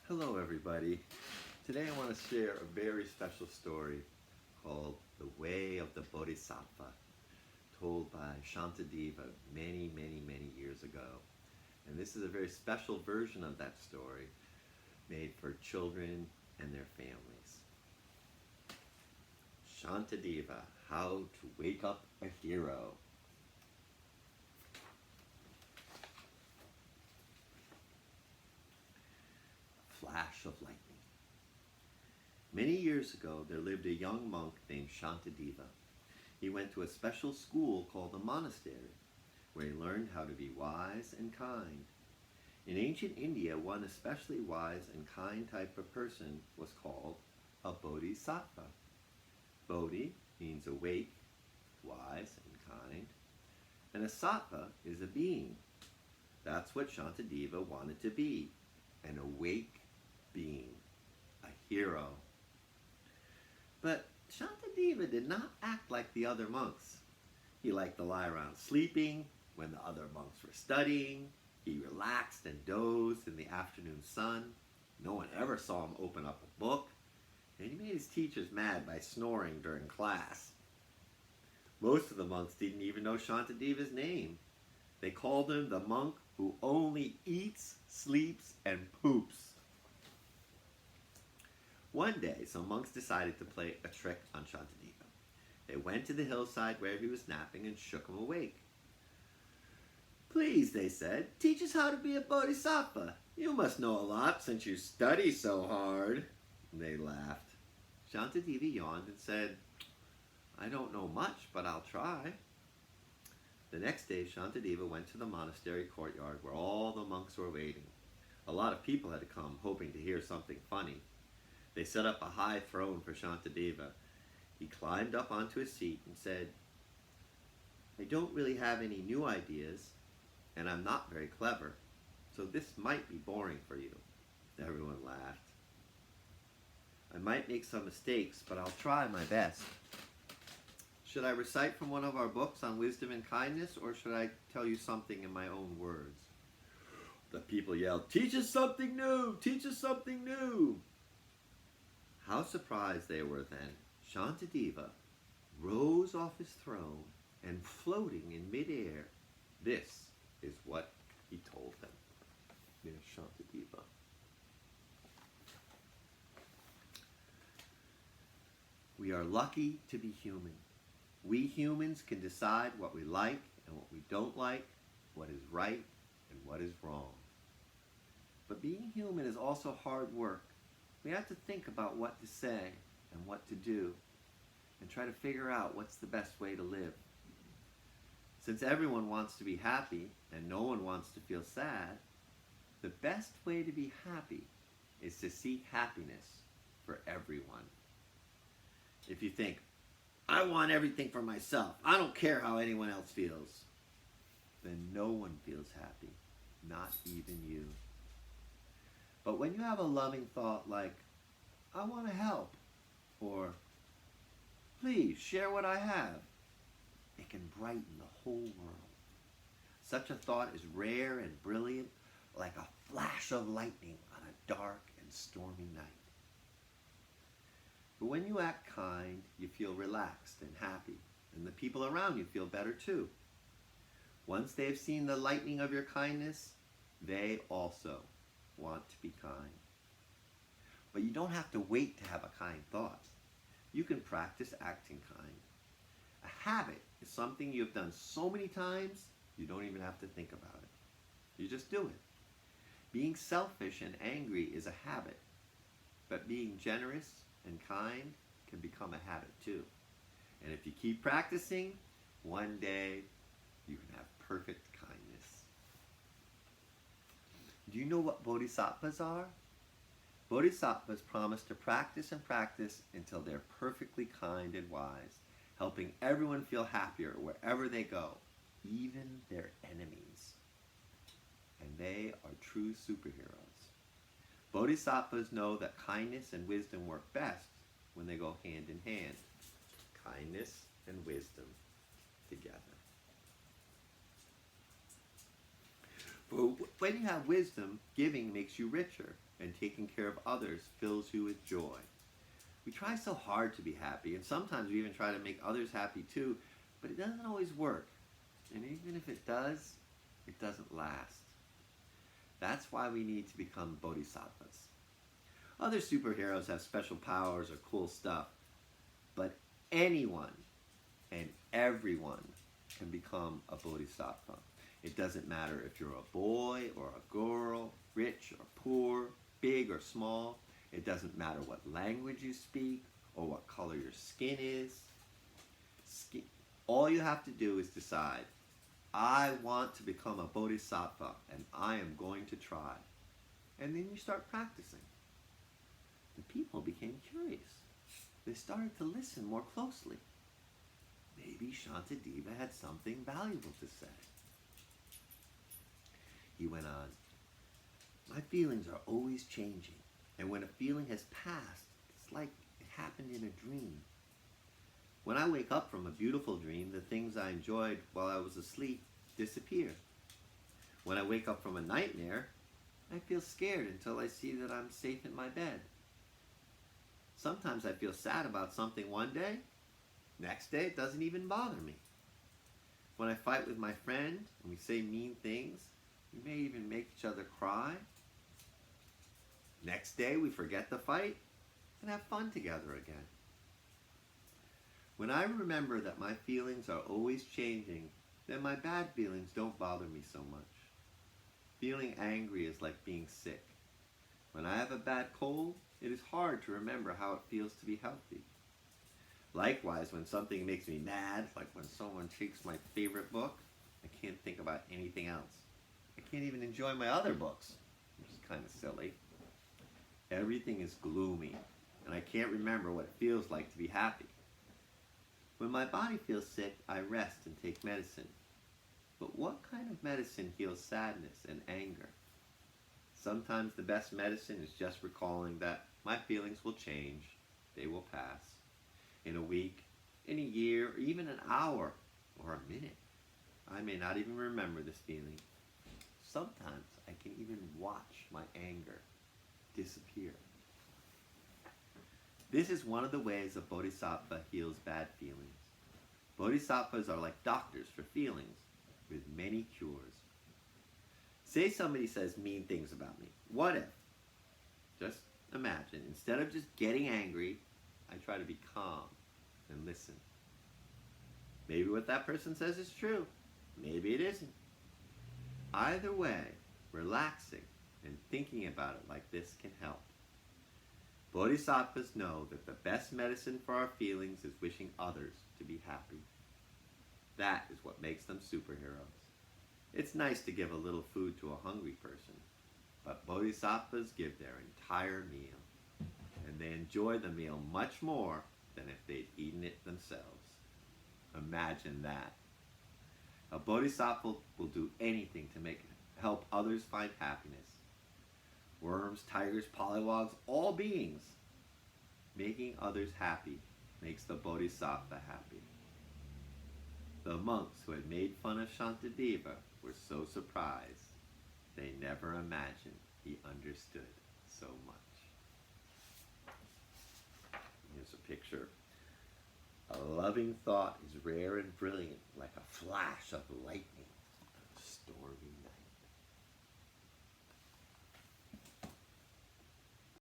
Hello everybody. Today I want to share a very special story called The Way of the Bodhisattva, told by Shantideva many years ago. And this is a very special version of that story made for children and their families. Shantideva, How to Wake Up a Hero. Flash of lightning. Many years ago, there lived a young monk named Shantideva. He went to a special school called the monastery, where he learned how to be wise and kind. In ancient India, one especially wise and kind type of person was called a bodhisattva. Bodhi means awake, wise, and kind, and a sattva is a being. That's what Shantideva wanted to be, an awake being, a hero. But Shantideva did not act like the other monks. He liked to lie around sleeping when the other monks were studying. He relaxed and dozed in the afternoon sun. No one ever saw him open up a book. And he made his teachers mad by snoring during class. Most of the monks didn't even know Shantideva's name. They called him the monk who only eats, sleeps, and poops. One day, some monks decided to play a trick on Shantideva. They went to the hillside where he was napping and shook him awake. "Please," they said, "teach us how to be a bodhisattva. You must know a lot since you study so hard." They laughed. Shantideva yawned and said, "I don't know much, but I'll try." The next day, Shantideva went to the monastery courtyard where all the monks were waiting. A lot of people had come, hoping to hear something funny. They set up a high throne for Shantideva. He climbed up onto a seat and said, "I don't really have any new ideas, and I'm not very clever, so this might be boring for you." Everyone laughed. "I might make some mistakes, but I'll try my best. Should I recite from one of our books on wisdom and kindness, or should I tell you something in my own words?" The people yelled, "Teach us something new! Teach us something new!" How surprised they were then. Shantideva rose off his throne and, floating in midair, this is what he told them. There's Shantideva. "We are lucky to be human. We humans can decide what we like and what we don't like, what is right and what is wrong. But being human is also hard work. We have to think about what to say and what to do, and try to figure out what's the best way to live. Since everyone wants to be happy and no one wants to feel sad, the best way to be happy is to seek happiness for everyone. If you think, 'I want everything for myself, I don't care how anyone else feels,' then no one feels happy, not even you. But when you have a loving thought like, 'I want to help,' or 'Please share what I have,' it can brighten the whole world. Such a thought is rare and brilliant, like a flash of lightning on a dark and stormy night. But when you act kind, you feel relaxed and happy, and the people around you feel better too. Once they have seen the lightning of your kindness, they also want to be kind. But you don't have to wait to have a kind thought. You can practice acting kind. A habit is something you have done so many times, you don't even have to think about it. You just do it. Being selfish and angry is a habit, but being generous and kind can become a habit too. And if you keep practicing, one day you can have perfect kindness. Do you know what bodhisattvas are? Bodhisattvas promise to practice and practice until they're perfectly kind and wise, helping everyone feel happier wherever they go, even their enemies. And they are true superheroes. Bodhisattvas know that kindness and wisdom work best when they go hand in hand. Kindness and wisdom together. When you have wisdom, giving makes you richer, and taking care of others fills you with joy. We try so hard to be happy, and sometimes we even try to make others happy too, but it doesn't always work. And even if it does, it doesn't last. That's why we need to become bodhisattvas. Other superheroes have special powers or cool stuff, but anyone and everyone can become a bodhisattva. It doesn't matter if you're a boy or a girl, rich or poor, big or small. It doesn't matter what language you speak or what color your skin is. All you have to do is decide, I want to become a bodhisattva and I am going to try. And then you start practicing. The people became curious. They started to listen more closely. Maybe Shantideva had something valuable to say. He went on, my feelings are always changing, and when a feeling has passed, it's like it happened in a dream. When I wake up from a beautiful dream, the things I enjoyed while I was asleep disappear. When I wake up from a nightmare, I feel scared until I see that I'm safe in my bed. Sometimes I feel sad about something one day, next day it doesn't even bother me. When I fight with my friend and we say mean things, we may even make each other cry. Next day we forget the fight and have fun together again. When I remember that my feelings are always changing, then my bad feelings don't bother me so much. Feeling angry is like being sick. When I have a bad cold, it is hard to remember how it feels to be healthy. Likewise, when something makes me mad, like when someone takes my favorite book, I can't think about anything else. I can't even enjoy my other books, which is kind of silly. Everything is gloomy, and I can't remember what it feels like to be happy. When my body feels sick, I rest and take medicine. But what kind of medicine heals sadness and anger? Sometimes the best medicine is just recalling that my feelings will change, they will pass. In a week, in a year, or even an hour, or a minute, I may not even remember this feeling. Sometimes I can even watch my anger disappear. This is one of the ways a bodhisattva heals bad feelings. Bodhisattvas are like doctors for feelings, with many cures. Say somebody says mean things about me. What if? Just imagine, instead of just getting angry, I try to be calm and listen. Maybe what that person says is true. Maybe it isn't. Either way, relaxing and thinking about it like this can help. Bodhisattvas know that the best medicine for our feelings is wishing others to be happy. That is what makes them superheroes. It's nice to give a little food to a hungry person, but bodhisattvas give their entire meal, and they enjoy the meal much more than if they'd eaten it themselves. Imagine that. A bodhisattva will do anything to help others find happiness. Worms, tigers, pollywogs, all beings. Making others happy makes the bodhisattva happy. The monks who had made fun of Shantideva were so surprised, they never imagined he understood so much. Here's a picture. A loving thought is rare and brilliant, like a flash of lightning on a stormy